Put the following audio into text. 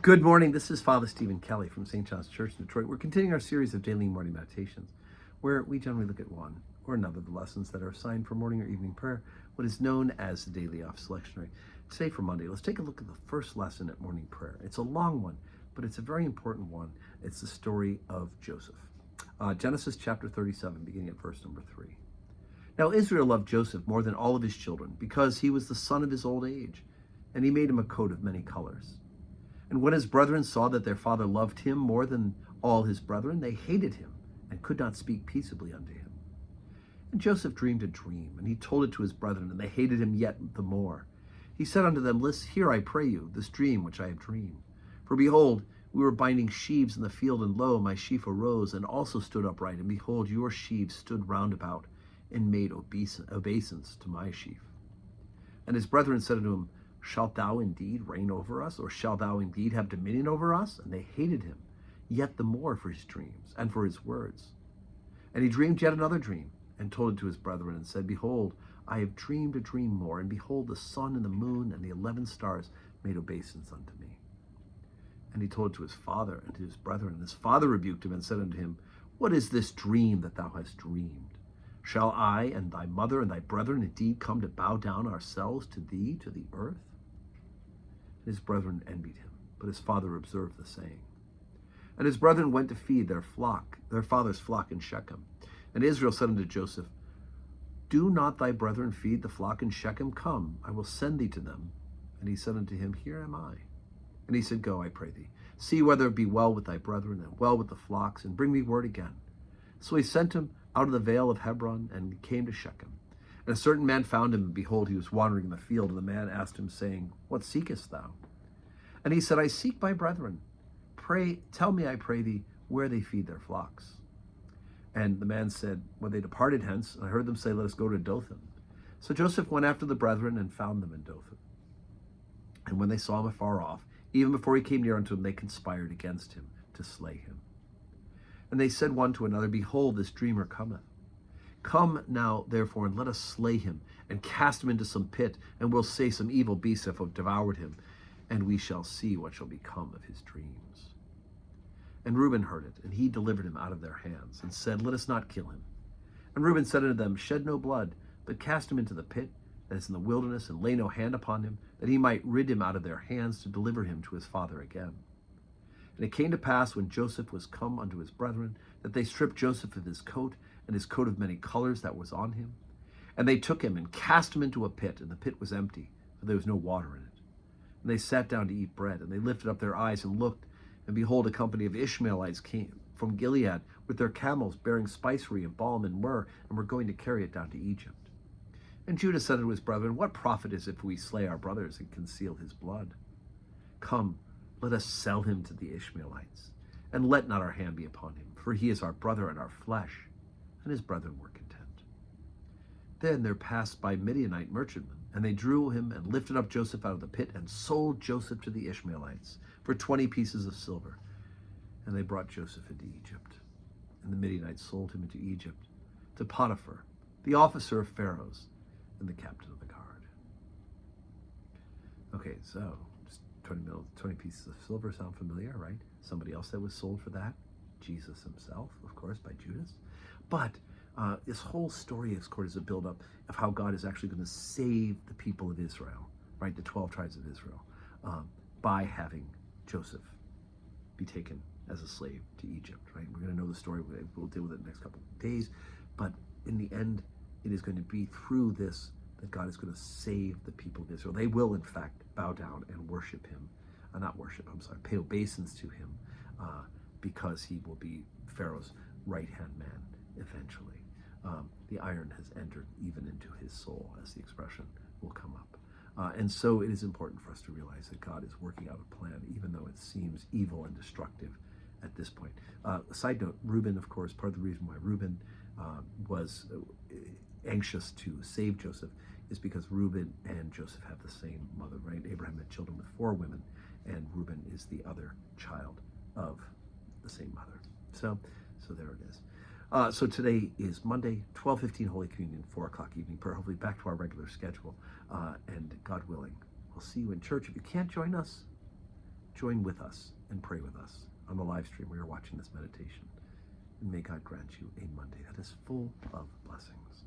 Good morning. This is Father Stephen Kelly from St. John's Church in Detroit. We're continuing our series of daily morning meditations, where we generally look at one or another of the lessons that are assigned for morning or evening prayer, what is known as the daily office lectionary. Today for Monday, let's take a look at the first lesson at morning prayer. It's a long one, but it's a very important one. It's the story of Joseph. Genesis chapter 37, beginning at verse number 3. Now Israel loved Joseph more than all of his children, because he was the son of his old age, and he made him a coat of many colors. And when his brethren saw that their father loved him more than all his brethren, they hated him and could not speak peaceably unto him. And Joseph dreamed a dream, and he told it to his brethren, and they hated him yet the more. He said unto them, List, hear, I pray you, this dream which I have dreamed. For behold, we were binding sheaves in the field, and lo, my sheaf arose, and also stood upright, and behold, your sheaves stood round about, and made obeisance to my sheaf. And his brethren said unto him, Shalt thou indeed reign over us, or shalt thou indeed have dominion over us? And they hated him yet the more for his dreams and for his words. And he dreamed yet another dream, and told it to his brethren, and said, Behold, I have dreamed a dream more, and behold, the sun and the moon and the 11 stars made obeisance unto me. And he told it to his father and to his brethren. And his father rebuked him and said unto him, What is this dream that thou hast dreamed? Shall I and thy mother and thy brethren indeed come to bow down ourselves to thee, to the earth? His brethren envied him, but his father observed the saying. And his brethren went to feed their father's flock in Shechem. And Israel said unto Joseph, Do not thy brethren feed the flock in Shechem? Come, I will send thee to them. And he said unto him, Here am I. And he said, Go, I pray thee, see whether it be well with thy brethren, and well with the flocks, and bring me word again. So he sent him out of the vale of Hebron, and came to Shechem. And a certain man found him, and behold, he was wandering in the field. And the man asked him, saying, What seekest thou? And he said, I seek my brethren. Tell me, I pray thee, where they feed their flocks. And the man said, When they departed hence, I heard them say, Let us go to Dothan. So Joseph went after the brethren, and found them in Dothan. And when they saw him afar off, even before he came near unto them, they conspired against him to slay him. And they said one to another, Behold, this dreamer cometh. Come now, therefore, and let us slay him, and cast him into some pit, and we'll say some evil beasts have devoured him, and we shall see what shall become of his dreams. And Reuben heard it, and he delivered him out of their hands, and said, Let us not kill him. And Reuben said unto them, Shed no blood, but cast him into the pit that is in the wilderness, and lay no hand upon him, that he might rid him out of their hands, to deliver him to his father again. And it came to pass, when Joseph was come unto his brethren, that they stripped Joseph of his coat, and his coat of many colors that was on him. And they took him and cast him into a pit, and the pit was empty, for there was no water in it. And they sat down to eat bread, and they lifted up their eyes and looked, and behold, a company of Ishmaelites came from Gilead with their camels bearing spicery and balm and myrrh, and were going to carry it down to Egypt. And Judah said unto his brethren, What profit is it if we slay our brothers and conceal his blood? Come, let us sell him to the Ishmaelites, and let not our hand be upon him, for he is our brother and our flesh. And his brethren were content. Then there passed by Midianite merchantmen, and they drew him and lifted up Joseph out of the pit, and sold Joseph to the Ishmaelites for 20 pieces of silver. And they brought Joseph into Egypt. And the Midianites sold him into Egypt to Potiphar, the officer of Pharaoh's, and the captain of the guard. Okay, so 20 pieces of silver sound familiar, right? Somebody else that was sold for that? Jesus himself, of course, by Judas. But this whole story, of course, is a buildup of how God is actually going to save the people of Israel, right? The 12 tribes of Israel, by having Joseph be taken as a slave to Egypt, right? We're going to know the story. We'll deal with it in the next couple of days. But in the end, it is going to be through this that God is going to save the people of Israel. They will, in fact, bow down and worship him. Pay obeisance to him, because he will be Pharaoh's right-hand man eventually. The iron has entered even into his soul, as the expression will come up. And so it is important for us to realize that God is working out a plan, even though it seems evil and destructive at this point. A side note, Reuben, of course, part of the reason why Reuben was anxious to save Joseph is because Reuben and Joseph have the same mother, right? Abraham had children with 4 women, and Reuben is the other child of the same mother. So there it is. So today is Monday, 12:15 Holy Communion, 4 o'clock evening prayer, hopefully back to our regular schedule. And God willing, we'll see you in church. If you can't join us, join with us and pray with us on the live stream where you're watching this meditation. And may God grant you a Monday that is full of blessings.